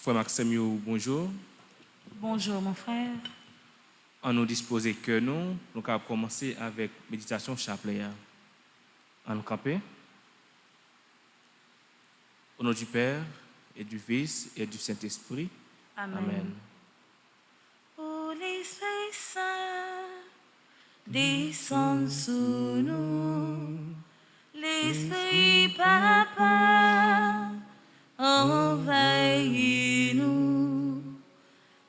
Frère Maxime, bonjour. Bonjour mon frère. On nous disposer que nous allons commencer avec méditation chapelet. On nous camper. Au nom du Père et du Fils et du Saint-Esprit. Amen. Ô l'Esprit Saint, descend sur nous. L'Esprit Papa, envahis-nous.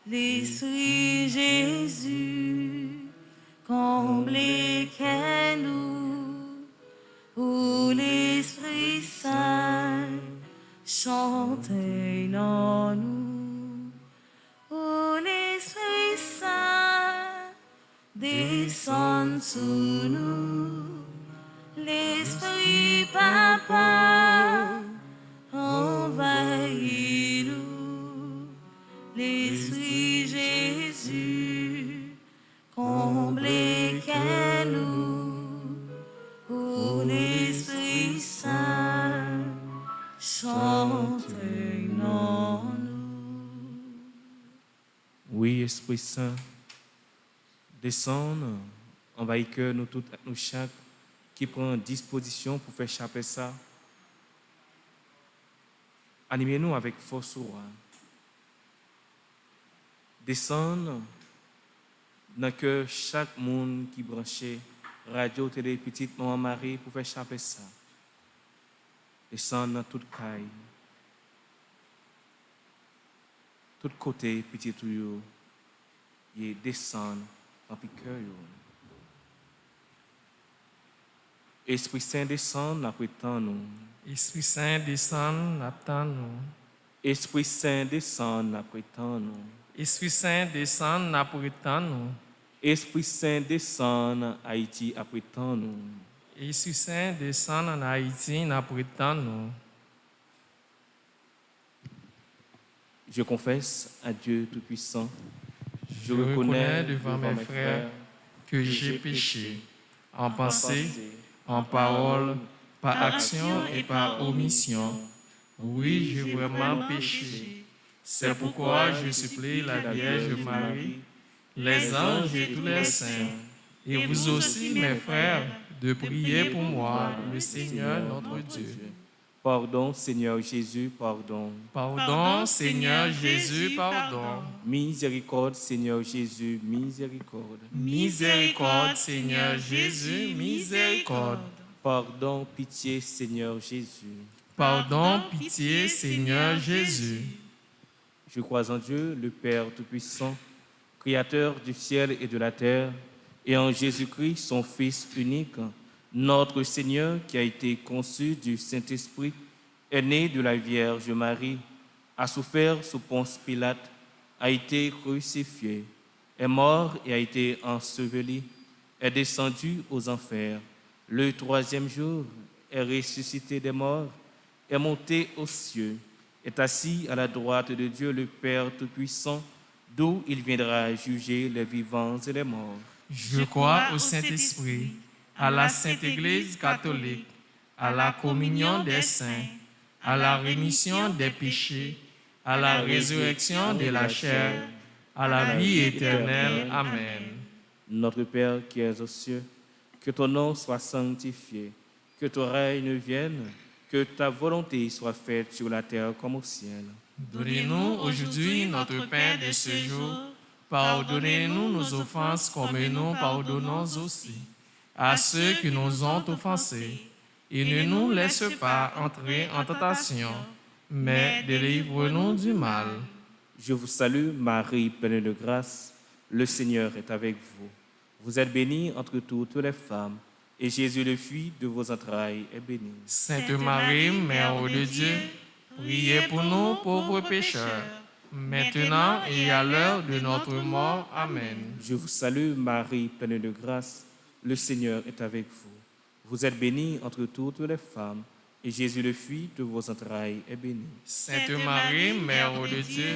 L'Esprit Jésus, comblez-nous. Ô l'Esprit Saint, chantez en nous. Ô l'Esprit Saint, descend sur nous. L'Esprit Papa, envahis-nous. L'Esprit Jésus, comblez-nous. Ô l'Esprit Saint, chantez en nous. Oui, Esprit Saint, descend, envahis que nous tous, nous chaque, qui prend disposition pour faire chapelet ça. Animez-nous avec force au roi. Descendre dans que chaque monde qui branché radio, télé, petite maman Marie pour faire chapelet ça. Descendre dans toute caille, tout côté petit tuyau, et descendre dans le cœur. Esprit Saint descend, n'apprétend nous. Esprit Saint descend, n'attend nous. Esprit Saint descend, n'apprétend nous. Esprit Saint descend, n'apprétend nous. Esprit Saint descend, Haïti apprétend nous. Esprit Saint descend en Haïti, n'apprétend nous. Je confesse à Dieu Tout-Puissant, Je reconnais devant mes frères que j'ai péché en pensée, en parole, par action et par omission. Oui, j'ai vraiment péché. C'est pourquoi je supplie la Vierge Marie, les anges et tous les saints, et vous aussi, mes frères, de prier pour moi, le Seigneur notre Dieu. Pardon, Seigneur Jésus, pardon. Pardon, Seigneur Jésus, pardon. Miséricorde, Seigneur Jésus, miséricorde. Miséricorde, Seigneur Jésus, miséricorde. Pardon, pitié, Seigneur Jésus. Pardon, pitié, Seigneur Jésus. Je crois en Dieu, le Père Tout-Puissant, Créateur du ciel et de la terre, et en Jésus-Christ, son Fils unique, notre Seigneur, qui a été conçu du Saint-Esprit, est né de la Vierge Marie, a souffert sous Ponce Pilate, a été crucifié, est mort et a été enseveli, est descendu aux enfers. Le troisième jour, est ressuscité des morts, est monté aux cieux, est assis à la droite de Dieu le Père Tout-Puissant, d'où il viendra juger les vivants et les morts. Je crois au Saint-Esprit, à la Sainte Église catholique, à la communion des saints, à la rémission des péchés, à la résurrection de la chair, à la vie éternelle. Amen. Notre Père qui es aux cieux, que ton nom soit sanctifié, que ton règne vienne, que ta volonté soit faite sur la terre comme au ciel. Donnez-nous aujourd'hui notre pain de ce jour. Pardonnez-nous nos offenses comme nous pardonnons aussi à ceux qui nous ont offensés. Et ne nous laisse pas entrer en tentation, mais délivre-nous du mal. Je vous salue, Marie, pleine de grâce. Le Seigneur est avec vous. Vous êtes bénie entre toutes les femmes, et Jésus, le fruit de vos entrailles, est béni. Sainte Marie, Mère de Dieu, priez pour nous pauvres pécheurs, maintenant et à l'heure de notre mort. Amen. Je vous salue, Marie, pleine de grâce. Le Seigneur est avec vous. Vous êtes bénie entre toutes les femmes, et Jésus, le fruit de vos entrailles, est béni. Sainte Marie, Mère de Dieu,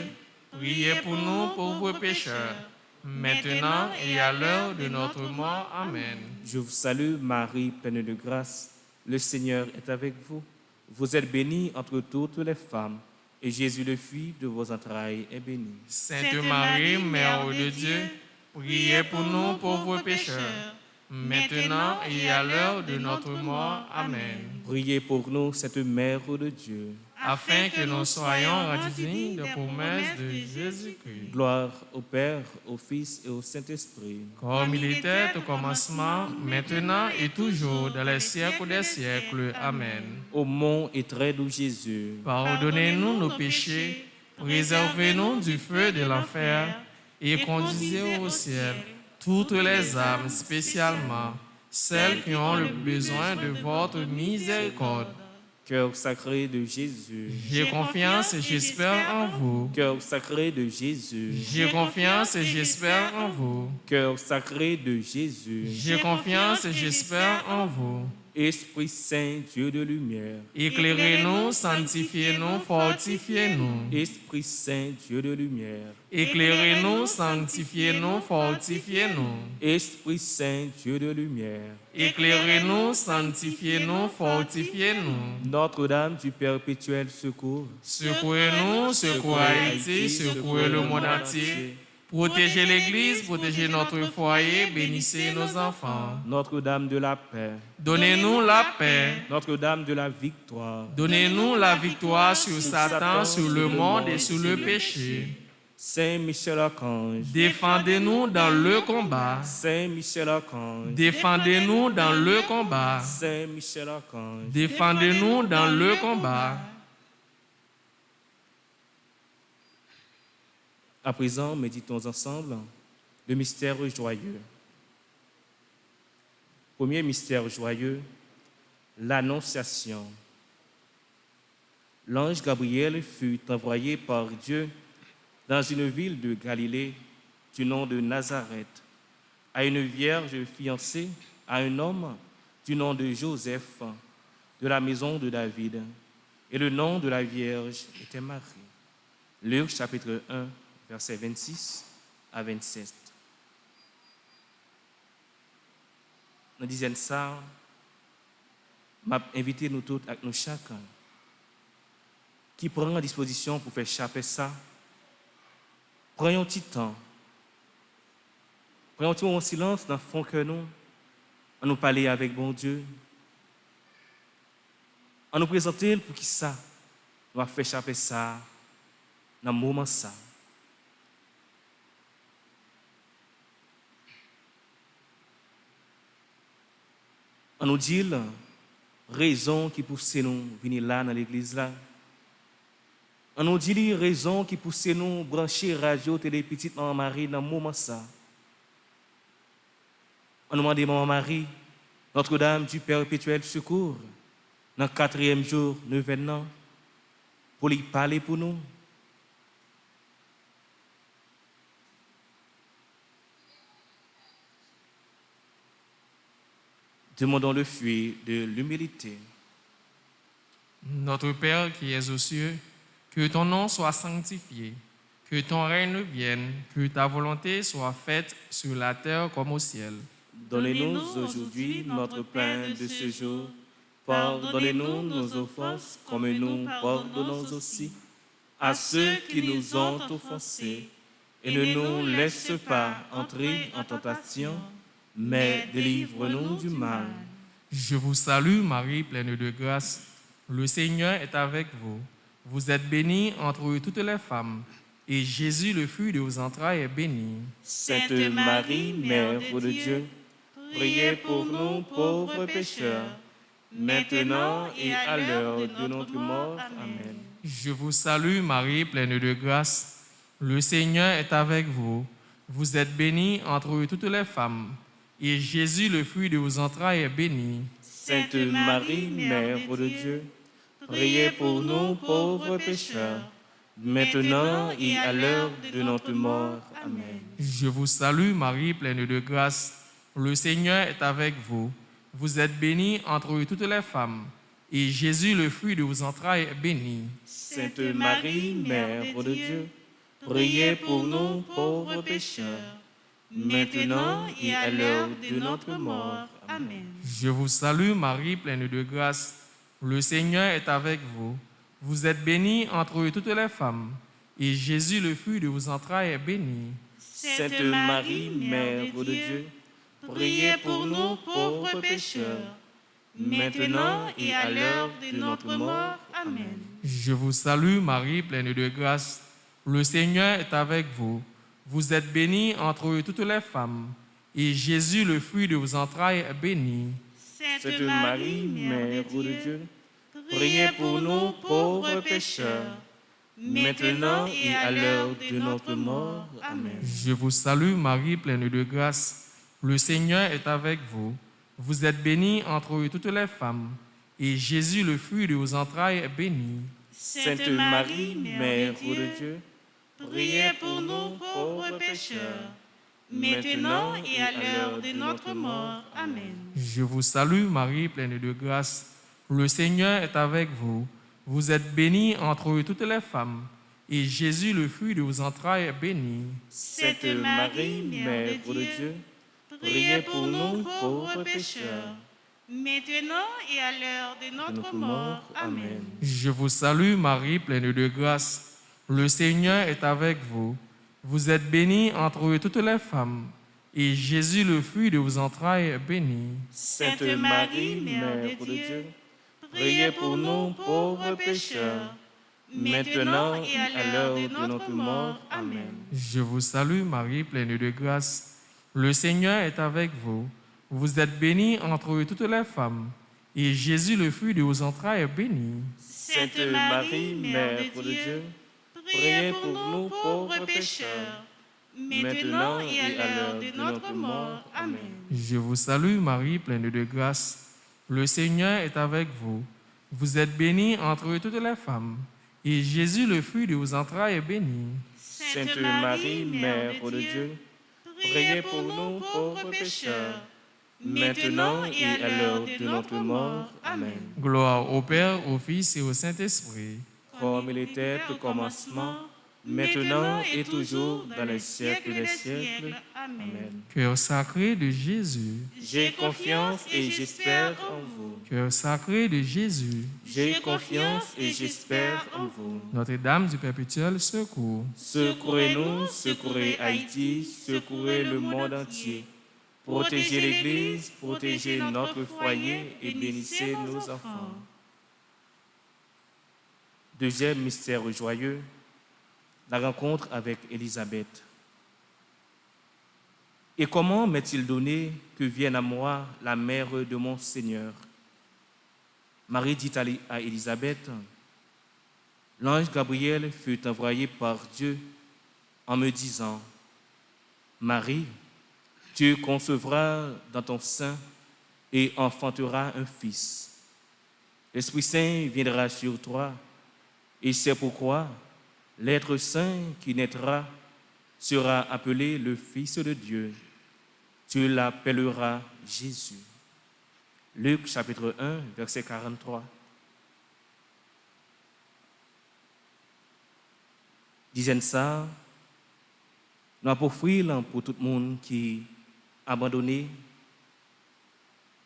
priez pour nous pauvres pécheurs, maintenant et à l'heure de notre mort. Amen. Je vous salue, Marie, pleine de grâce. Le Seigneur est avec vous. Vous êtes bénie entre toutes les femmes, Et Jésus, le fruit de vos entrailles, est béni. Sainte Marie, Mère de Dieu, priez pour nous pauvres pécheurs, maintenant et à l'heure de notre mort. Amen. Priez pour nous, Sainte Mère de Dieu. Afin que nous soyons rendus dignes des promesses de Jésus-Christ. Gloire au Père, au Fils et au Saint-Esprit. Comme il était au commencement, maintenant et toujours, dans les siècles des siècles. Amen. Ô mon et très doux Jésus, Pardonnez-nous nos péchés, préservez-nous du feu de l'enfer et conduisez au ciel toutes les âmes, spécialement celles qui ont le besoin de votre miséricorde. cœur sacré de Jésus, J'ai confiance et j'espère en vous. cœur sacré de Jésus, J'ai confiance et j'espère en vous. cœur sacré de Jésus, J'ai confiance et j'espère en vous. Esprit Saint, Dieu de lumière, Éclairez-nous, sanctifiez-nous, fortifiez-nous. Esprit Saint, Dieu de lumière, Éclairez-nous, sanctifiez-nous, fortifiez-nous. Esprit Saint, Dieu de lumière, Éclairez-nous, sanctifiez-nous, fortifiez-nous. Notre-Dame du perpétuel secours, Secouez-nous, secouez Haïti, secouez le monde entier. Protégez l'Église, protégez notre foyer, bénissez nos enfants. Notre-Dame de la paix, Donnez-nous la paix. Notre-Dame de la victoire, Donnez-nous la victoire sur Satan, sur le monde et sur le péché. Saint Michel Archange, Défendez-nous dans le combat. Saint Michel Archange, Défendez-nous dans le combat. Saint Michel Archange, Défendez-nous dans le combat. À présent, méditons ensemble le mystère joyeux. Premier mystère joyeux, l'Annonciation. L'ange Gabriel fut envoyé par Dieu dans une ville de Galilée du nom de Nazareth, à une vierge fiancée à un homme du nom de Joseph, de la maison de David. Et le nom de la vierge était Marie. Luc chapitre 1, versets 26 à 27. Dans dizaine ça, m'a invité nous tous avec nous chacun qui prend en disposition pour faire échapper ça. Prenons un petit temps. Prenons un petit moment de silence dans le fond que nous, à nous parler avec bon Dieu, à nous présenter pour qui ça, nous va faire échapper ça dans le moment ça. On nous dit la raison qui pousse nous venir là dans l'église là. On nous dit la raison qui pousse nous brancher radio télé petite maman Marie dans le moment ça. On nous demande maman Marie, Notre-Dame du perpétuel secours, dans le 4e jour, 9e an, pour lui parler pour nous. Demandons le fruit de l'humilité. Notre Père qui es aux cieux, que ton nom soit sanctifié, que ton règne vienne, que ta volonté soit faite sur la terre comme au ciel. Donnez-nous aujourd'hui notre pain de ce jour. Pardonnez-nous nos offenses comme nous pardonnons aussi à ceux qui nous ont offensés. Et ne nous laisse pas entrer en tentation, mais délivre-nous du mal. Je vous salue Marie, pleine de grâce. Le Seigneur est avec vous. Vous êtes bénie entre toutes les femmes, et Jésus, le fruit de vos entrailles, est béni. Sainte Marie, Mère de Dieu, priez pour nous pauvres pécheurs, maintenant et à l'heure de notre mort. Amen. Je vous salue Marie, pleine de grâce. Le Seigneur est avec vous. Vous êtes bénie entre toutes les femmes, et Jésus, le fruit de vos entrailles, est béni. Sainte Marie, Mère de Dieu, priez pour nous pauvres pécheurs, maintenant et à l'heure de notre mort. Amen. Je vous salue Marie, pleine de grâce. Le Seigneur est avec vous. Vous êtes bénie entre toutes les femmes, et Jésus, le fruit de vos entrailles, est béni. Sainte Marie, Mère de Dieu, priez pour nous pauvres pécheurs, maintenant et à l'heure de notre mort. Amen. Je vous salue Marie, pleine de grâce. Le Seigneur est avec vous. Vous êtes bénie entre toutes les femmes, et Jésus, le fruit de vos entrailles, est béni. Sainte Marie, Mère de Dieu, priez pour nous pauvres pécheurs, maintenant et à l'heure de notre mort. Amen. Je vous salue, Marie, pleine de grâce. Le Seigneur est avec vous. Vous êtes bénie entre toutes les femmes, et Jésus, le fruit de vos entrailles, est béni. Sainte Marie, Mère de Dieu, priez pour nous pauvres pécheurs, maintenant et à l'heure de notre mort. Amen. Je vous salue, Marie, pleine de grâce. Le Seigneur est avec vous. Vous êtes bénie entre toutes les femmes, et Jésus, le fruit de vos entrailles, est béni. Sainte Marie, Mère de Dieu, priez pour nous pauvres pécheurs, maintenant et à l'heure de notre mort. Amen. Je vous salue, Marie, pleine de grâce. Le Seigneur est avec vous. Vous êtes bénie entre toutes les femmes, et Jésus, le fruit de vos entrailles, est béni. Sainte Marie, Mère de Dieu, priez pour nous pauvres pécheurs, maintenant et à l'heure de notre mort. Amen. Je vous salue, Marie, pleine de grâce. Le Seigneur est avec vous. Vous êtes bénie entre toutes les femmes, et Jésus, le fruit de vos entrailles, est béni. Sainte Marie, Mère de Dieu, priez pour nous pauvres pécheurs, maintenant et à l'heure de notre mort. Amen. Je vous salue, Marie, pleine de grâce. Le Seigneur est avec vous. Vous êtes bénie entre toutes les femmes, et Jésus, le fruit de vos entrailles, est béni. Sainte Marie, Mère de Dieu, priez pour nous pauvres pécheurs, maintenant et à l'heure de notre mort. Amen. Je vous salue, Marie, pleine de grâce. Le Seigneur est avec vous. Vous êtes bénie entre toutes les femmes, et Jésus, le fruit de vos entrailles, est béni. Sainte Marie, Mère de Dieu, priez pour nous pauvres pécheurs, maintenant et à l'heure de notre mort. Amen. Gloire au Père, au Fils et au Saint-Esprit. Comme il était au commencement, maintenant et toujours, dans les siècles des siècles. Amen. Cœur sacré de Jésus. J'ai confiance et j'espère en vous. Cœur sacré de Jésus. J'ai confiance et j'espère en vous. Notre-Dame du perpétuel secours. Secourez-nous, secourez Haïti, secourez le monde entier. Protégez l'Église, protégez notre foyer et bénissez nos enfants. Deuxième mystère joyeux, la rencontre avec Élisabeth. Et comment m'est-il donné que vienne à moi la mère de mon Seigneur? Marie dit à Élisabeth, l'ange Gabriel fut envoyé par Dieu en me disant, Marie, tu concevras dans ton sein et enfanteras un fils. L'Esprit Saint viendra sur toi, et c'est pourquoi l'être saint qui naîtra sera appelé le Fils de Dieu. Tu l'appelleras Jésus. Luc chapitre 1, verset 43. Disant ça, nous avons offert pour tout le monde qui a abandonné,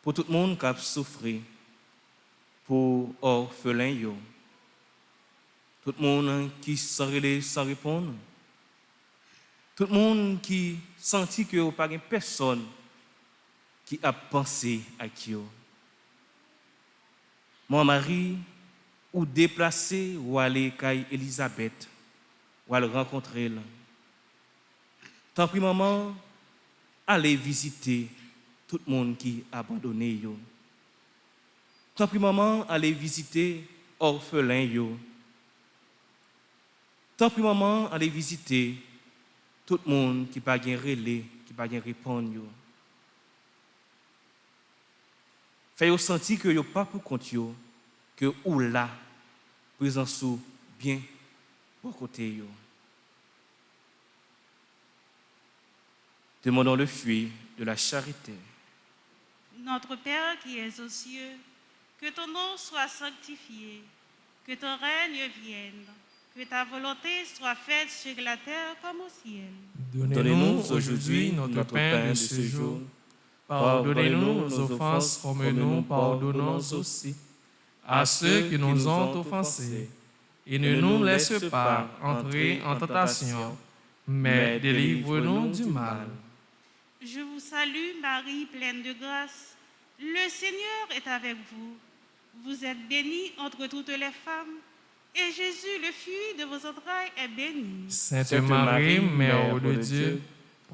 pour tout le monde qui a souffert, pour orphelins, tout le monde qui sans répondre, tout le monde qui sentit qu'il n'y a pas personne qui a pensé à qui. Mon mari, ou déplacé, ou aller à Élisabeth, ou aller rencontrer elle. Tant pis maman, aller visiter tout le monde qui a abandonné. Tant pis maman, aller visiter orphelins. Tant pis maman, aller visiter tout le monde qui n'a pas de relais, qui n'a pas de répondre. Fait sentir que yo pas pour compte yo, que ou là présence bien pour côté yo. Demandons le fruit de la charité. Notre Père qui es aux cieux, que ton nom soit sanctifié, que ton règne vienne, que ta volonté soit faite sur la terre comme au ciel. Donnez-nous aujourd'hui notre pain de ce jour. Pardonnez-nous nos offenses comme nous pardonnons aussi à ceux qui nous ont offensés. et ne nous laisse pas entrer en tentation, mais délivre-nous du mal. Je vous salue, Marie, pleine de grâce. Le Seigneur est avec vous. Vous êtes bénie entre toutes les femmes, et Jésus, le fruit de vos entrailles, est béni. Sainte Marie, Mère de Dieu,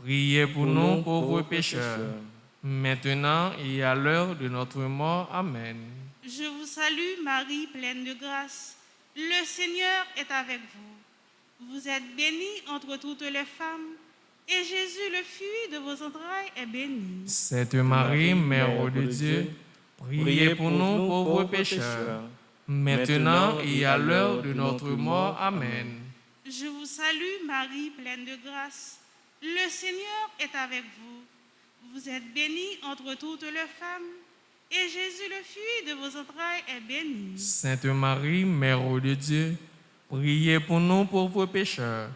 priez pour nous pauvres pécheurs, maintenant et à l'heure de notre mort. Amen. Je vous salue, Marie, pleine de grâce. Le Seigneur est avec vous. Vous êtes bénie entre toutes les femmes, et Jésus, le fruit de vos entrailles, est béni. Sainte Marie, Mère de Dieu, priez pour nous pauvres pécheurs, maintenant et à l'heure de notre mort. Amen. Je vous salue, Marie, pleine de grâce. Le Seigneur est avec vous. Vous êtes bénie entre toutes les femmes, et Jésus, le fruit de vos entrailles, est béni. Sainte Marie, Mère de Dieu, priez pour nous pauvres pécheurs,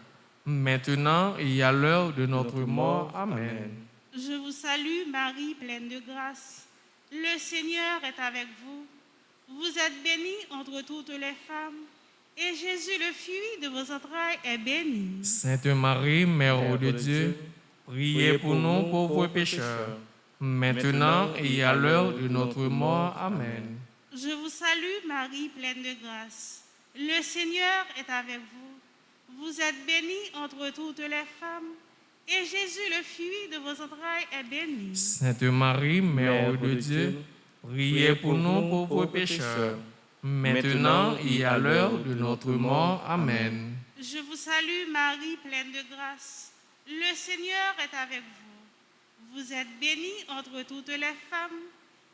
maintenant et à l'heure de notre mort. Amen. Je vous salue, Marie, pleine de grâce. Le Seigneur est avec vous. Vous êtes bénie entre toutes les femmes, et Jésus, le fruit de vos entrailles, est béni. Sainte Marie, Mère de Dieu, priez pour nous pauvres pécheurs, maintenant et à l'heure de notre mort. Amen. Je vous salue, Marie, pleine de grâce. Le Seigneur est avec vous. Vous êtes bénie entre toutes les femmes, et Jésus, le fruit de vos entrailles, est béni. Sainte Marie, Mère de Dieu, priez pour nous pauvres pécheurs, maintenant et à l'heure de notre mort. Amen. Je vous salue, Marie, pleine de grâce. Le Seigneur est avec vous. Vous êtes bénie entre toutes les femmes,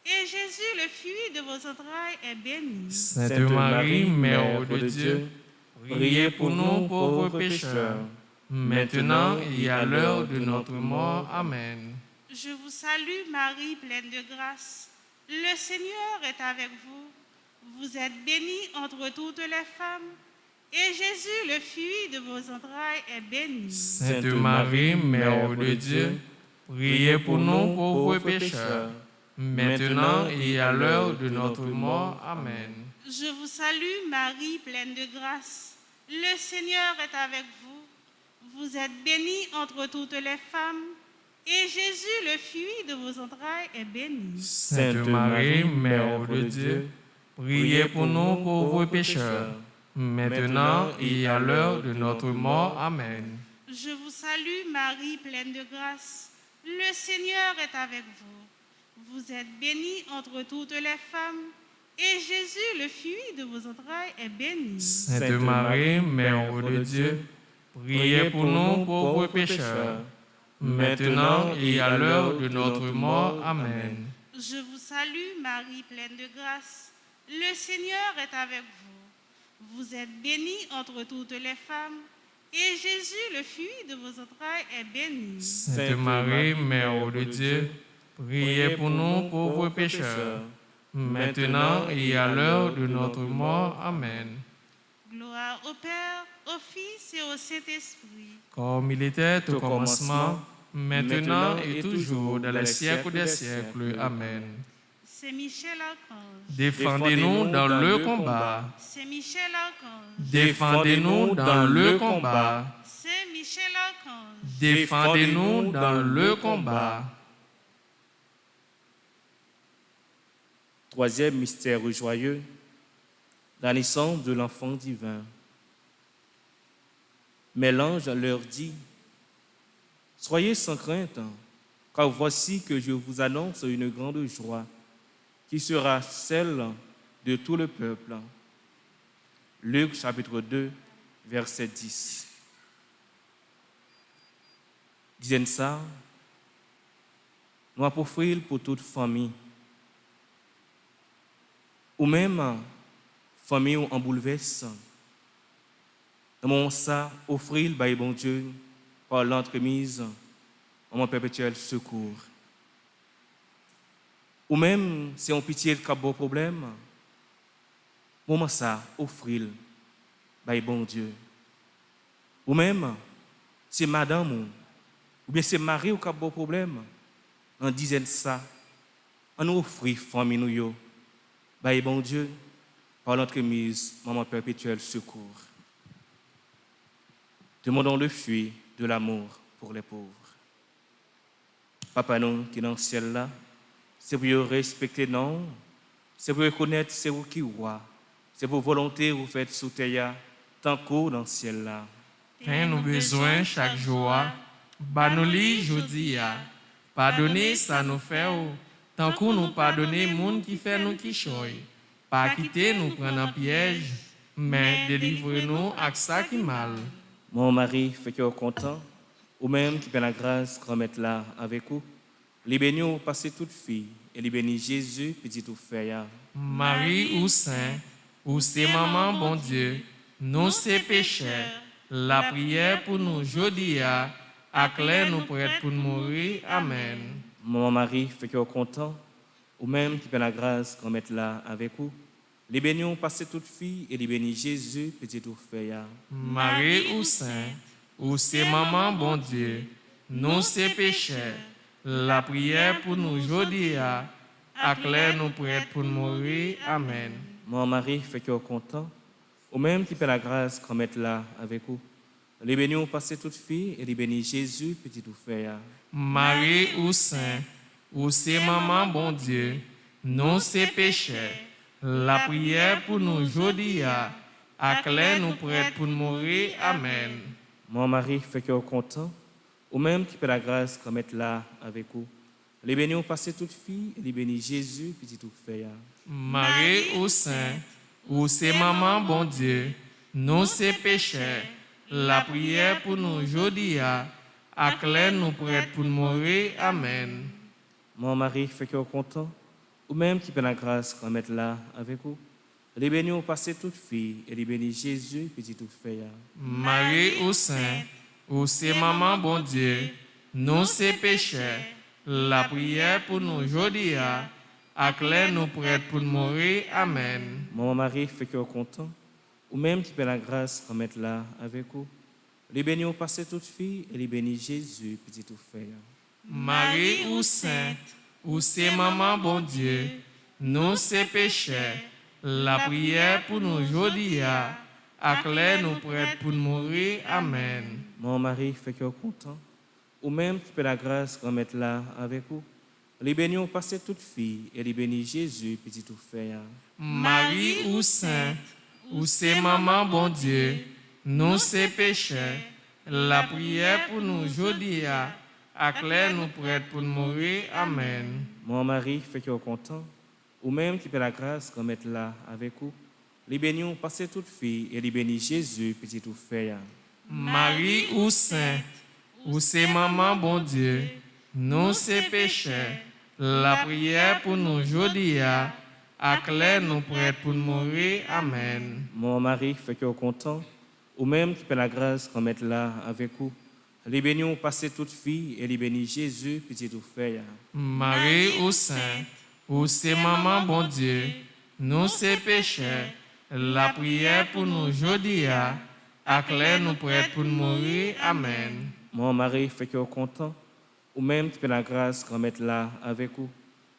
et Jésus, le fruit de vos entrailles, est béni. Sainte Marie, Mère de Dieu, priez pour nous pauvres pécheurs, maintenant et à l'heure de notre mort. Amen. Je vous salue, Marie, pleine de grâce. Le Seigneur est avec vous. Vous êtes bénie entre toutes les femmes, et Jésus, le fruit de vos entrailles, est béni. Sainte Marie, Mère de Dieu, priez pour nous pauvres pécheurs, maintenant et à l'heure de notre mort. Amen. Je vous salue, Marie, pleine de grâce. Le Seigneur est avec vous. Vous êtes bénie entre toutes les femmes, et Jésus, le fruit de vos entrailles, est béni. Sainte Marie, Mère de Dieu, priez pour nous pauvres pécheurs, maintenant et à l'heure de notre mort. Amen. Je vous salue, Marie, pleine de grâce. Le Seigneur est avec vous. Vous êtes bénie entre toutes les femmes, et Jésus, le fruit de vos entrailles, est béni. Sainte Marie, Mère de Dieu, priez pour nous pauvres pécheurs, maintenant et à l'heure de notre mort. Amen. Je vous salue, Marie, pleine de grâce. Le Seigneur est avec vous. Vous êtes bénie entre toutes les femmes, et Jésus, le fruit de vos entrailles, est béni. Sainte Marie, Mère de Dieu, priez pour nous pauvres pécheurs, maintenant et à l'heure de notre mort. Amen. Gloire au Père, au Fils et au Saint-Esprit. Comme il était au commencement, maintenant et toujours, dans les siècles des siècles. Amen. Saint Michel Archange, défendez-nous dans le combat. Saint Michel Archange, Défendez-nous dans le combat. Saint Michel Archange, Défendez-nous dans le combat. Troisième mystère joyeux, la naissance de l'enfant divin. Mais l'ange leur dit, « Soyez sans crainte, car voici que je vous annonce une grande joie, qui sera celle de tout le peuple. » Luc chapitre 2, verset 10. Disant ça, nous avons offert pour toute famille, ou même famille en bouleverse. Nous avons ça offrir le bon Dieu par l'entremise en mon perpétuel secours. Ou même si on pitié le bon problème, moment ça offrir le bon Dieu. Ou même c'est madame ou bien c'est mari ou qui a bon problème, en disant ça, on nous offre famille nous yo, bon Dieu, par l'entremise, Maman perpétuelle, secours. Demandons le fruit de l'amour pour les pauvres. Papa, nous qui est dans le ciel là, c'est pour respecter nous, c'est pour reconnaître c'est vous qui roi, c'est pour volonté vous faites sous terre, tant qu'au dans le ciel là. Pain nous besoin chaque jour, banoli jodi a, pardonnez ça nous fait, tant qu'on nous pardonner monde qui fait nous qui choy, pas quitter nous prendre en piège, mais délivrez-nous à ça qui mal. Mon mari fait que content, ou même qui fait la grâce qu'on mette là avec vous. Les bénis passer toute fille, et les bénis Jésus, petit tout fait. Marie ou Saint, ou c'est maman bon Dieu, nous c'est pécheurs, la prière pour nous jodi a, acclare nous prêts pour mourir. Amen. Mon mari fait que content, ou même qui fait la grâce qu'on mette là avec vous. Les bénis passer toute fille, et les bénis Jésus, petit tout fait. Marie ou Saint, ou c'est maman bon Dieu, nous c'est pécheurs, la prière pour nous jodi a, acclare nous prêts pour mourir. Amen. Mon mari fait que content, ou même qui fait la grâce qu'on mette là avec vous. Les bénis passer toute fille, et les bénis Jésus, petit tout fait. Marie ou Saint, ou c'est maman bon Dieu, nous c'est pécheurs, la prière pour nous jodi a, acclare nous prêts pour mourir. Amen. Mon mari fait que content, ou même qui fait la grâce qu'on mette là avec vous. Les bénis passer toute fille, et les bénis Jésus, petit tout fait. Marie ou Saint, ou c'est maman bon Dieu, nous c'est pécheurs, la prière pour nous jodi a, acclare nous prêts pour mourir. Amen. Mon mari fait que content, ou même qui fait la grâce qu'on mette là avec vous. Les bénis passer toute fille, et les bénis Jésus, petit tout fait. Marie ou Saint, ou c'est maman bon Dieu, nous c'est pécheurs, la prière pour nous jodi a, acclare nous prêts pour mourir. Amen. Mon mari fait que content, ou même qui fait la grâce qu'on mette là avec vous. Les bénis passer toute fille, et les bénis Jésus, petit tout fait. Marie ou Sainte, ou c'est maman bon Dieu, nous c'est pécheurs, la prière pour nous jodi a, acclare nous prêts pour mourir. Amen. Mon mari fait que content, ou même qui fait la grâce qu'on mette là avec vous. Les bénis passer toute fille, et les bénis Jésus, petit tout fait. Marie ou Sainte, ou c'est maman bon Dieu, nous c'est pécheurs, la prière pour nous jodi a, acclare nous prêts pour mourir. Amen. Mon mari fait que content, ou même qui fait la grâce qu'on mette là avec vous. Les bénis passer toute fille, et les bénis Jésus, petit tout fait. Marie ou Sainte, ou c'est maman bon Dieu, nous c'est pécheurs, la prière pour nous jodi a, acclare nous prêts pour mourir. Amen. Mon mari fait que content, ou même qui fait la grâce qu'on mette là avec vous. Les bénis passer toute fille, et les bénis Jésus, petit tout fait. Marie ou Sainte, ou c'est maman bon Dieu, nous c'est pécheurs, la prière pour nous jodi a, acclare nous prêts pour mourir. Amen. Mon mari fait que content, ou même qui fait la grâce qu'on mette là avec vous.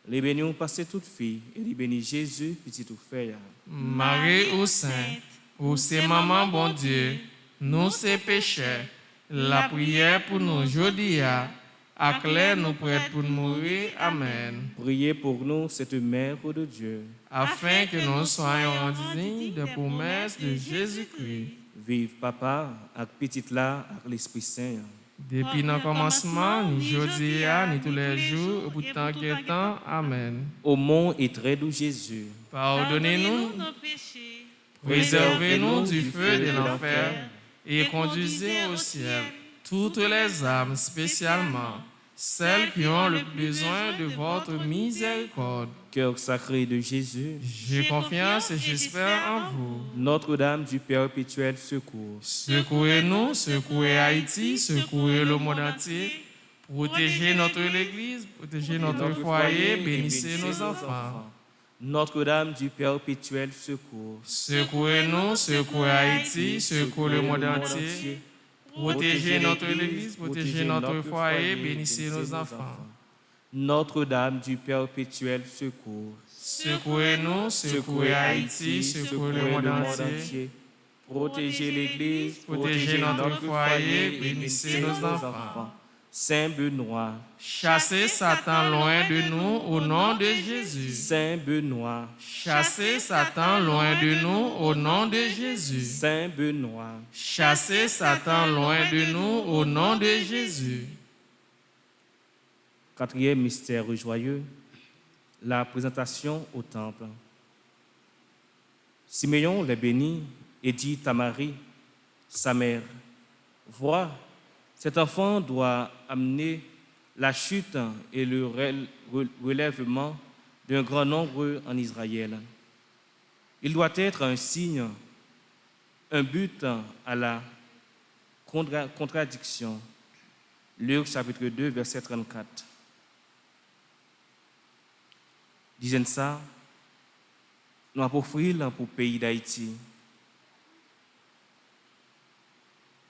Les bénis passer toute fille, et les bénis Jésus, petit tout fait. Marie ou Sainte, ou c'est maman bon Dieu, nous c'est pécheurs, la prière pour nous jodi a, acclare nous prêts pour mourir. Amen. Priez pour nous, cette mère de Dieu, afin que nous soyons dignes des promesses de Jésus-Christ. Vive papa, avec petite là, avec l'Esprit Saint. Depuis le commencement, ni jodi a, ni tous les jours, pour tant que temps. Amen. Au nom et très doux Jésus, pardonnez-nous nos péchés, préservez-nous du feu de l'enfer et conduisez au ciel toutes les âmes, spécialement celles qui ont le besoin de votre miséricorde. Cœur sacré de Jésus, J'ai confiance et j'espère en vous. Notre-Dame du perpétuel secours, Secourez-nous, secourez Haïti, secourez le monde entier. Protégez notre Église, protégez notre foyer, bénissez nos enfants. Notre-Dame du perpétuel secours, Secourez-nous, secourez Haïti, secourez le monde entier. Protégez notre Église, protégez notre foyer, bénissez nos enfants. Notre-Dame du perpétuel secours. Secouez-nous, secouez Haïti, secouez le monde entier. Protégez l'Église, Protégez notre foyer, bénissez nos enfants. Saint Benoît, Chassez Satan loin de nous au nom de Jésus. Saint Benoît, Chassez Satan loin de nous au nom de Jésus. Saint Benoît, Chassez Satan loin de nous au nom de Jésus. Quatrième mystère joyeux, la présentation au temple. Siméon les bénit et dit à Marie, sa mère, « Vois, cet enfant doit amener la chute et le relèvement d'un grand nombre en Israël. Il doit être un signe, un but à la contradiction. » Luc chapitre 2, verset 34. Disant ça, nous avons offert pour le pays d'Haïti.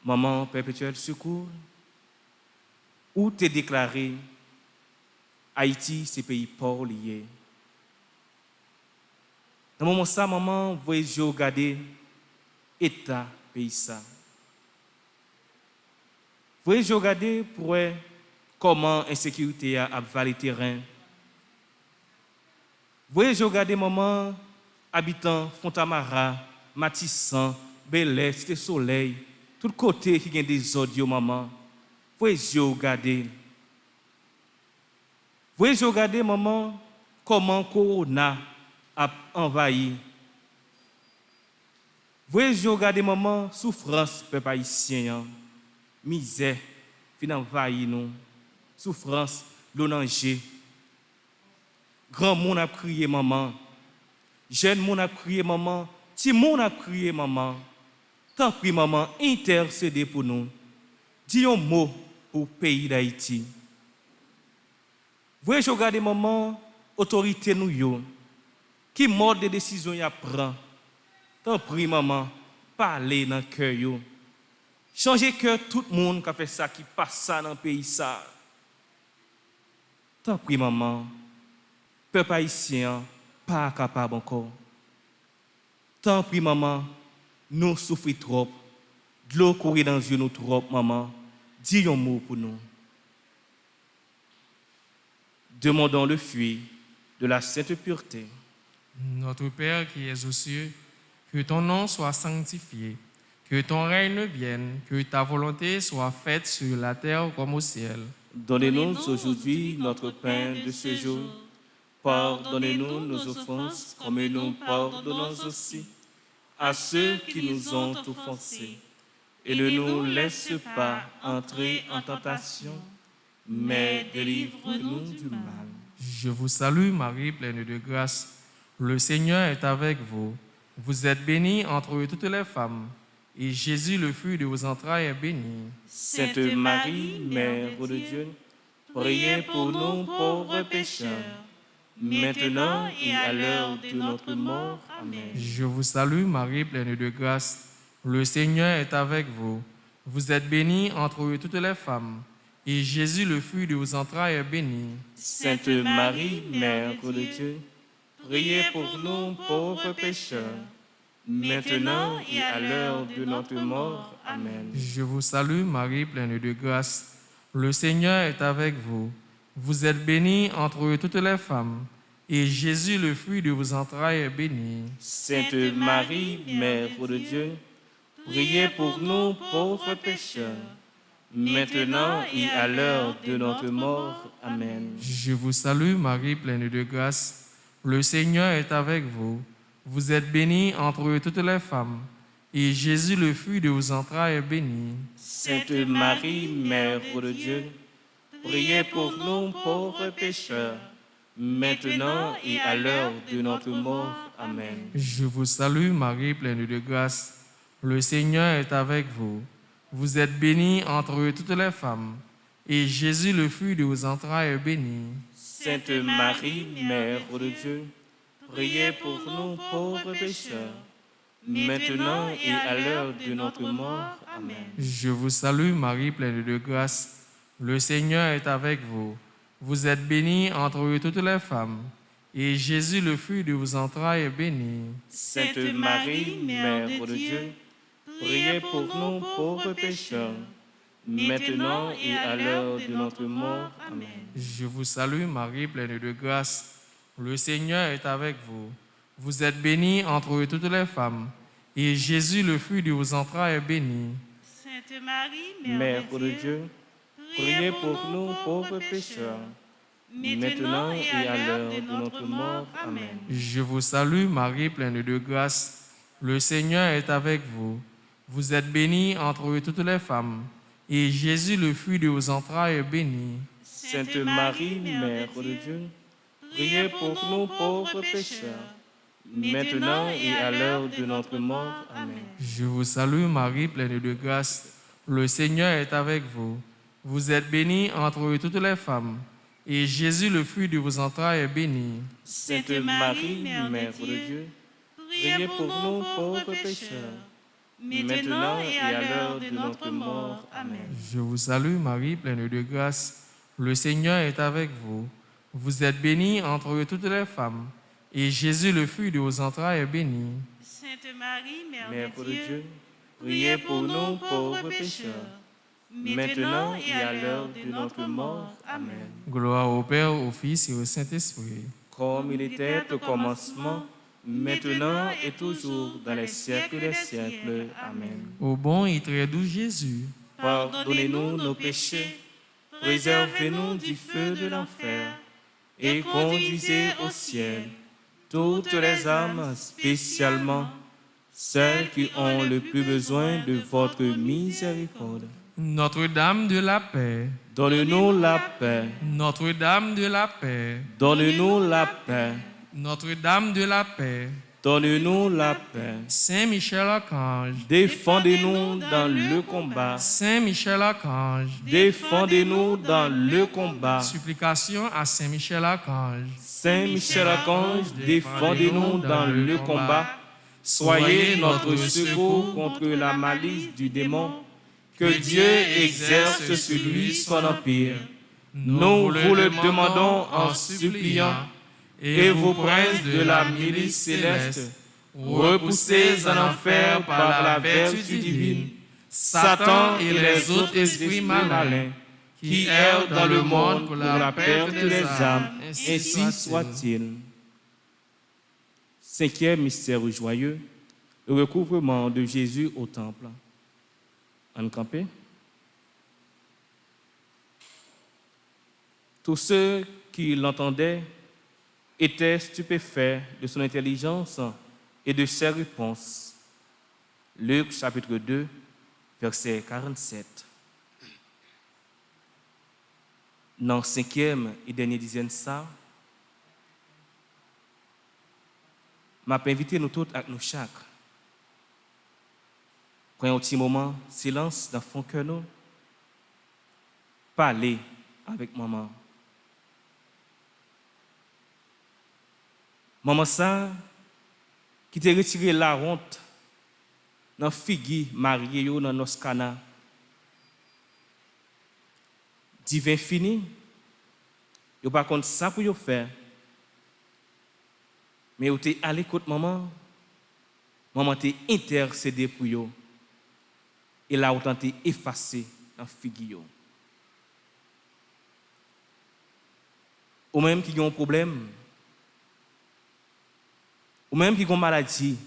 Maman perpétuelle secours, où t'es déclaré Haïti, c'est pays pauvre lié. Dans le moment ça, maman, vous voyez regarder l'État pays ça. Vous voyez regarder pour voir comment l'insécurité a avalé le terrain. Vous voyez regarder maman, habitants Fontamara, Matissan, Belay, Cité Soleil, tout côté qui a des odieux maman. Vous voyez regarder. Vous voyez regarder maman, comment Corona a envahi. Vous voyez regarder maman, souffrance peuple haïtien, misère, fin envahi nous, souffrance, l'onanger. Grand monde a crié maman, jeune monde a crié maman, petit monde a crié maman. Tant pis maman, intercédez pour nous. Dis un mot pour le pays d'Haïti. Vous voyez, je regarde maman, autorité nous yo, qui mord des décisions y prend. Tant pis maman, parlez dans le cœur yo. Changez cœur tout le monde qui a fait ça, qui passe ça dans le pays ça. Tant pis maman. Peuple haïtien, pas capable encore. Tant pis, maman, nous souffrons trop. De l'eau courir dans les yeux nous trop, maman. Dis un mot pour nous. Demandons le fruit de la sainte pureté. Notre Père qui es aux cieux, que ton nom soit sanctifié, que ton règne vienne, que ta volonté soit faite sur la terre comme au ciel. Donnez-nous aujourd'hui notre pain de ce jour. Pardonnez-nous nos offenses, comme nous pardonnons aussi à ceux qui nous ont offensés. Et ne nous laisse pas entrer en tentation, mais délivre-nous du mal. Je vous salue Marie, pleine de grâce. Le Seigneur est avec vous. Vous êtes bénie entre toutes les femmes, et Jésus, le fruit de vos entrailles, est béni. Sainte Marie, Mère de Dieu, priez pour nous pauvres pécheurs, maintenant et à l'heure de notre mort. Amen. Je vous salue Marie, pleine de grâce. Le Seigneur est avec vous. Vous êtes bénie entre toutes les femmes, et Jésus, le fruit de vos entrailles, est béni. Sainte Marie, Mère de Dieu, priez pour nous pauvres pécheurs, maintenant et à l'heure de notre mort. Amen. Je vous salue Marie, pleine de grâce. Le Seigneur est avec vous. Vous êtes bénie entre toutes les femmes, et Jésus, le fruit de vos entrailles, est béni. Sainte Marie, Mère de Dieu, priez pour nous pauvres pécheurs, maintenant et à l'heure de notre mort. Amen. Je vous salue Marie, pleine de grâce. Le Seigneur est avec vous. Vous êtes bénie entre toutes les femmes, et Jésus, le fruit de vos entrailles, est béni. Sainte Marie, Mère de Dieu, priez pour nous pauvres pécheurs, maintenant et à l'heure de notre mort. Amen. Je vous salue Marie, pleine de grâce. Le Seigneur est avec vous. Vous êtes bénie entre toutes les femmes, et Jésus, le fruit de vos entrailles, est béni. Sainte Marie, Mère de Dieu, priez pour nous pauvres pécheurs, maintenant et à l'heure de notre mort. Amen. Je vous salue Marie, pleine de grâce. Le Seigneur est avec vous. Vous êtes bénie entre toutes les femmes, et Jésus, le fruit de vos entrailles, est béni. Sainte Marie, Mère de Dieu, priez pour nous pauvres pécheurs, maintenant et à l'heure de notre mort. Amen. Je vous salue Marie, pleine de grâce. Le Seigneur est avec vous. Vous êtes bénie entre toutes les femmes, et Jésus, le fruit de vos entrailles, est béni. Sainte Marie, Mère de Dieu, priez pour nous pauvres pécheurs, maintenant et à l'heure de notre mort. Amen. Je vous salue Marie, pleine de grâce. Le Seigneur est avec vous. Vous êtes bénie entre toutes les femmes, et Jésus, le fruit de vos entrailles, est béni. Sainte Marie, Mère de Dieu, priez pour nous pauvres pécheurs, maintenant et à l'heure de notre mort. Amen. Je vous salue Marie, pleine de grâce. Le Seigneur est avec vous. Vous êtes bénie entre toutes les femmes, et Jésus, le fruit de vos entrailles, est béni. Sainte Marie, Mère de Dieu, priez pour nous pauvres pécheurs, maintenant et à l'heure de notre mort. Amen. Je vous salue Marie, pleine de grâce. Le Seigneur est avec vous. Vous êtes bénie entre toutes les femmes, et Jésus, le fruit de vos entrailles, est béni. Sainte Marie, Mère Mère de Dieu, priez pour nous pauvres pécheurs, maintenant et à l'heure de notre mort. Amen. Gloire au Père, au Fils et au Saint-Esprit. Comme il était au commencement, maintenant et toujours, dans les siècles des siècles. Amen. Ô bon et très doux Jésus, pardonnez-nous nos péchés, préservez-nous du feu de l'enfer, et conduisez au ciel toutes les âmes, spécialement celles qui ont le plus besoin de votre miséricorde. Notre-Dame de la paix, donne-nous la paix. Notre-Dame de la paix, donne-nous la paix. Notre-Dame de la paix, donne-nous la paix. Saint Michel Archange, défendez-nous dans le combat. Saint Michel Archange, défendez-nous dans le combat. Supplication à Saint Michel Archange. Saint Michel Archange, défendez-nous dans le combat. Soyez notre secours contre la malice du démon. Que Dieu exerce sur lui son empire. Nous vous le demandons en suppliant. Et vous, princes de la milice céleste, repoussez en enfer par la vertu divine Satan et les autres esprits malins qui errent dans le monde pour la perte des âmes, ainsi soit-il. Cinquième mystère joyeux, le recouvrement de Jésus au temple. En campé. Tous ceux qui l'entendaient étaient stupéfaits de son intelligence et de ses réponses. Luc chapitre 2, verset 47. Dans le cinquième et dernier dizaine ça, m'a invité nous tous avec nous chaque. Prenons un petit moment, silence dans le fond cœur nous. Parler avec maman. Maman ça, qui t'a retiré la honte dans figi marié yo dans nos cana. Divin fini. Yo pas contre ça pour yo faire. Mais yo t'es à l'écoute maman. Maman t'es intercédé pour yo. Et là, autant t'es effacé dans figi yo. Ou même qui ont un problème. Ou même qui ont une maladie.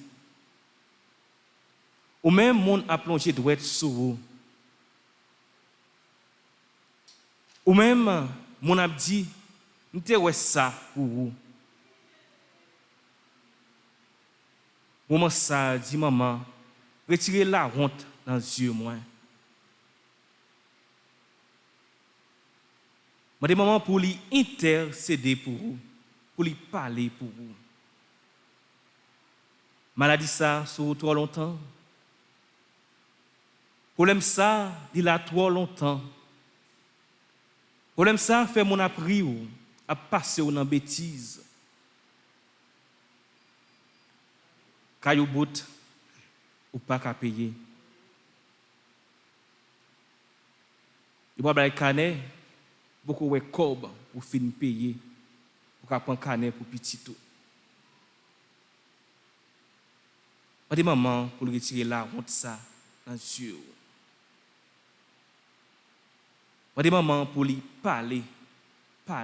Ou même monde a plongé droit sur vous. Ou même mon a dit, nous te ça pour vous. Moment ça dit maman, retirez la honte dans les yeux moi. Je dis maman pour lui intercéder pour vous, pour lui parler pour vous. Maladie ça sur trop longtemps. Problème ça, il a trop longtemps. Problème ça fait mon appris ou à passer dans bêtise. Caillou bout ou pas qu'à payer. Il va bailler canet beaucoup de cob pour finir payer, pour prendre canet pour petit tout. On dit maman pour retirer la honte ça dans Dieu. On dit maman pour lui parler pour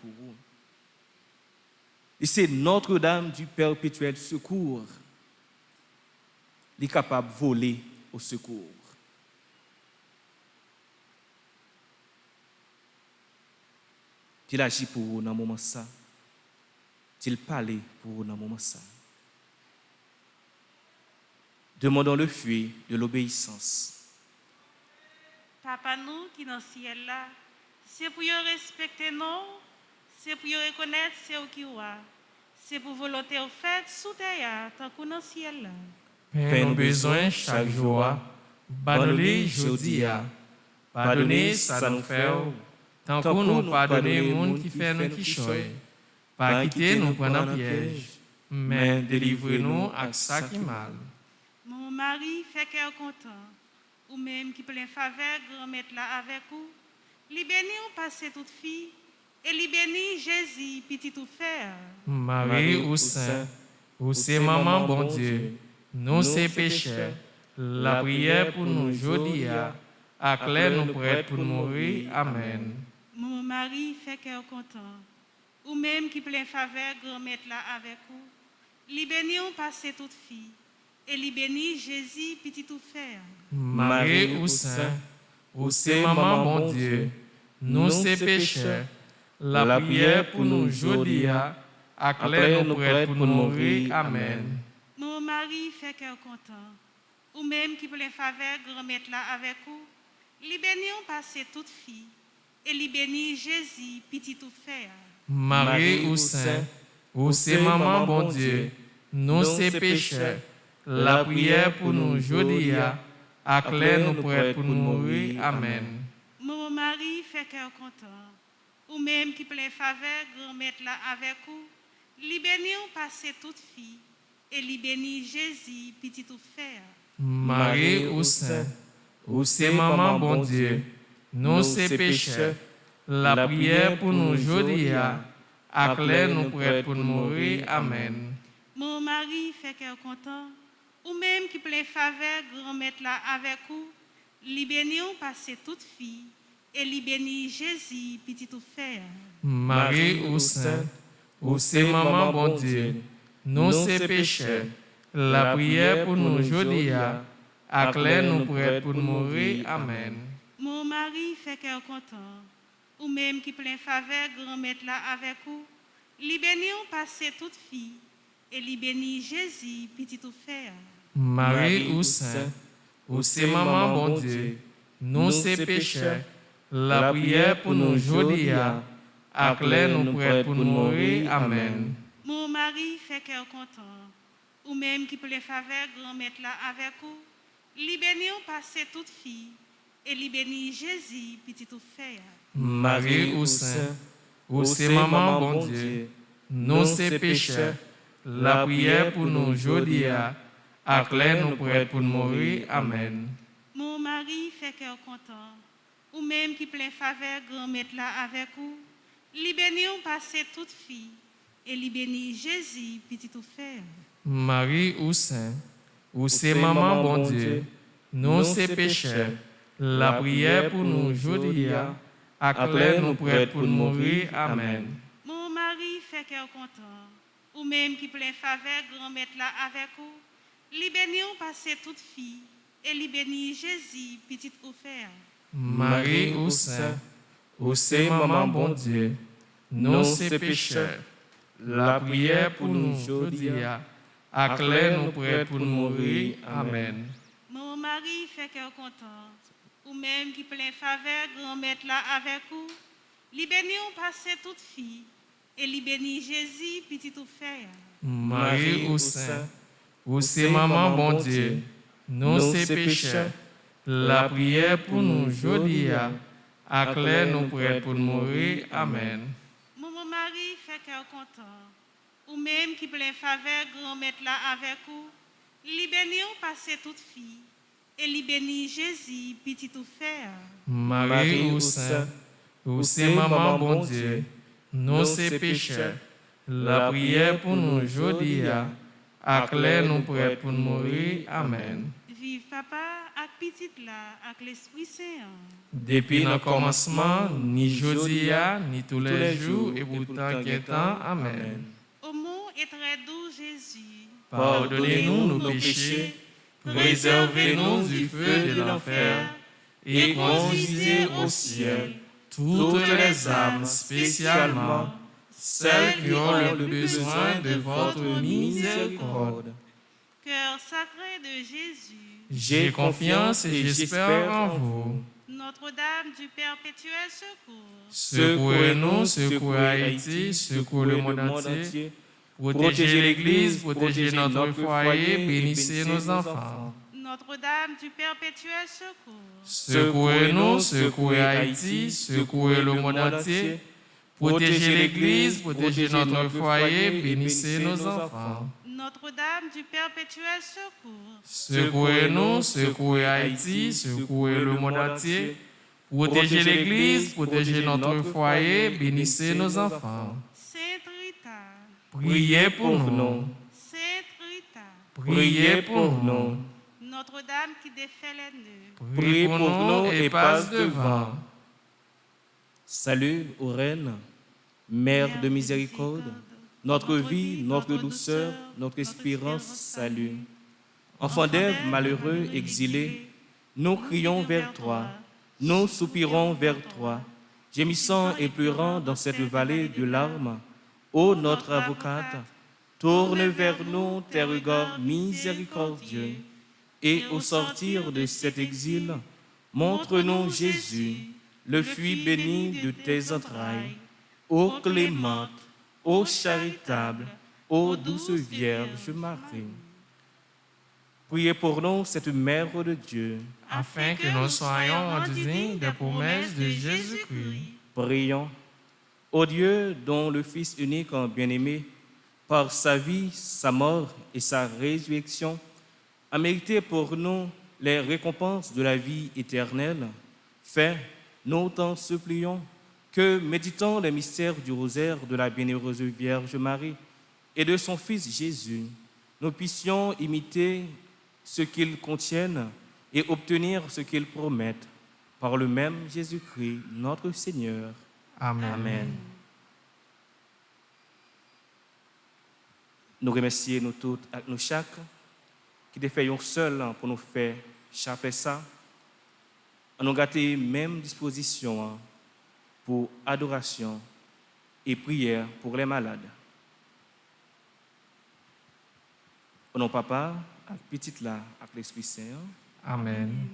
vous. Et c'est Notre-Dame du Perpétuel Secours qui est capable de voler au secours. Il agit pour vous dans ce moment ça. Il parle pour vous dans ce moment ça. Demandons le fruit de l'obéissance. Papa nous qui dans le ciel là, c'est pour respecter nous, c'est pour reconnaître c'est où qui est. C'est pour volonté au fait sous terre, tant que dans le ciel là. Père, nous besoin chaque jour, pardonnez aujourd'hui, pardonnez ça nous fait, tant que nous pardonnez les gens qui fait nous qui choy, pas quitter nous prendre un piège, mais délivrez-nous à ça qui mal. Mon mari fait cœur content, ou même qui plein faveur, grand-mère là avec vous, li béni ou passer toute fille, et li béni Jésus, petit tout faire. Marie ou Saint, ou c'est maman bon Dieu, nous c'est pécheurs, la prière pour nous aujourd'hui, à clair nous prêts pour mourir. Amen. Mon mari fait cœur content, ou même qui plein faveur, grand-mère là avec vous, li béni ou passer toute fille, et li béni Jésus, petit tout faire. Marie ou Saint, ou c'est maman bon Dieu, nous c'est pécheurs, la prière pour nous aujourd'hui, à clair nous prêts pour mourir. Amen. Mon mari fait cœur content, ou même qui plein faveur, grand-mère là avec vous, li béni ou passer toute fille, et li béni Jésus, petit tout faire. Marie ou Saint, ou c'est maman bon Dieu, nous c'est pécheurs, la prière pour nous aujourd'hui, à clair nous prêts pour mourir. Amen. Mon mari fait cœur content, ou même qui plein faveur, grand-mère là avec vous, li béni ou passer toute fille, et li béni Jésus, petit tout faire. Marie ou Saint, ou c'est maman bon Dieu, nous c'est pécheurs, la prière pour nous aujourd'hui, à clair nous prêts pour mourir. Amen. Mon mari fait cœur content, ou même qui plein faveur, grand-mère là avec vous, li béni ou passer toute fille, et li béni Jésus, petit tout faire. Marie ou Saint, ou c'est maman bon Dieu, nous c'est pécheurs, la prière pour nous aujourd'hui, à clair nous prêts pour mourir. Amen. Mon mari fait cœur content, ou même qui plein faveur, grand-mère là avec vous, li béni ou passer toute fille, et li béni Jésus, petit tout faire. Marie ou Saint, ou c'est maman bon Dieu, nous c'est pécheurs, la prière pour nous aujourd'hui, à clair nous prêts pour mourir. Amen. Mon mari fait cœur content, ou même qui plein faveur, grand-mère là avec vous, li béni ou passer toute fille, et li béni Jésus, petit tout faire. Marie ou Saint, ou c'est maman bon Dieu, nous c'est pécheurs, la prière pour nous aujourd'hui, à clair nous prêts pour mourir. Amen. Mon mari fait cœur content, ou même qui plein faveur, grand-mère là avec vous, li béni ou passer toute fille, et li béni Jésus, petit tout faire. Marie ou Saint, ou c'est maman bon Dieu, nous c'est pécheurs, la prière pour nous aujourd'hui, à clair nous prêts pour mourir. Amen. Mon mari fait cœur content, ou même qui plein faveur, grand-mère là avec vous, li béni ou passer toute fille, et li béni Jésus, petit offert. Marie ou Saint, ou c'est maman bon Dieu, nous c'est pécheurs, la prière pour nous aujourd'hui, à clair nous prêts pour mourir. Amen. Mon mari fait cœur content, ou même qui plein faveur, grand-mère là avec vous, li béni ou passer toute fille, et li béni Jésus, petit offert. Marie ou Saint, ou c'est maman bon Dieu, nous c'est pécheurs, la prière pour nous aujourd'hui, à clair nous prêts pour mourir. Amen. Mon mari fait cœur content, ou même qui plein faveur, grand-mère là avec vous, li béni ou passer toute fille, et li béni Jésus, petit offert. Marie ou Saint, ou c'est maman bon Dieu, nous c'est pécheurs, la prière pour nous aujourd'hui, acclare nous prêts pour mourir. Amen. Vive papa, ak petite là, ak l'Esprit Saint. Depuis le commencement, ni aujourd'hui, ni tous les jours, et pour tant qu'il temps. Amen. Ô mon et très doux Jésus, Pardonnez-nous nos péchés, préservez-nous du feu de l'enfer, et conduisez au ciel toutes les âmes, spécialement celles qui ont le besoin de votre miséricorde. Cœur sacré de Jésus, J'ai confiance et j'espère en vous. Notre-Dame du perpétuel secours, Secourez-nous, secourez Haïti, secourez le monde entier. Protégez l'Église, protégez notre foyer, bénissez nos enfants. Notre-Dame du perpétuel secours, Secourez-nous, secourez Haïti, secourez le monde entier. Protégez l'Église, protégez notre foyer, bénissez nos enfants. Notre-Dame du perpétuel secours, Secourez-nous, secourez Haïti, secourez le monde entier. Protégez l'Église, protégez notre foyer, bénissez nos enfants. Sainte Rita, Priez pour nous. Sainte Rita, Priez pour nous. Notre-Dame qui défait les nœuds, Priez pour nous et passe devant. Salut aux reines, Mère de miséricorde, notre vie, notre douceur, notre espérance, salut. Enfants d'Ève, malheureux, exilés, nous crions vers toi, nous soupirons vers toi, gémissant et pleurant dans cette vallée de larmes. Ô notre avocate, tourne vers nous tes regards miséricordieux, et au sortir de cet exil, montre-nous Jésus, le fruit béni de tes entrailles. Ô clémente, ô charitable, ô douce Vierge Marie. Priez pour nous cette Mère de Dieu, Afin que nous soyons rendus dignes des promesses de Jésus-Christ. Prions. Ô Dieu, dont le Fils unique bien-aimé, par sa vie, sa mort et sa résurrection, a mérité pour nous les récompenses de la vie éternelle, fais, nous t'en supplions, que, méditant les mystères du rosaire de la bienheureuse Vierge Marie et de son Fils Jésus, nous puissions imiter ce qu'ils contiennent et obtenir ce qu'ils promettent, par le même Jésus-Christ, notre Seigneur. Amen. Amen. Nous remercions nous toutes et nous chaque qui défaillons seuls pour nous faire chaper ça, à nous gâter même disposition pour adoration et prière pour les malades. Au nom papa, avec petite là, avec l'Esprit Saint. Amen.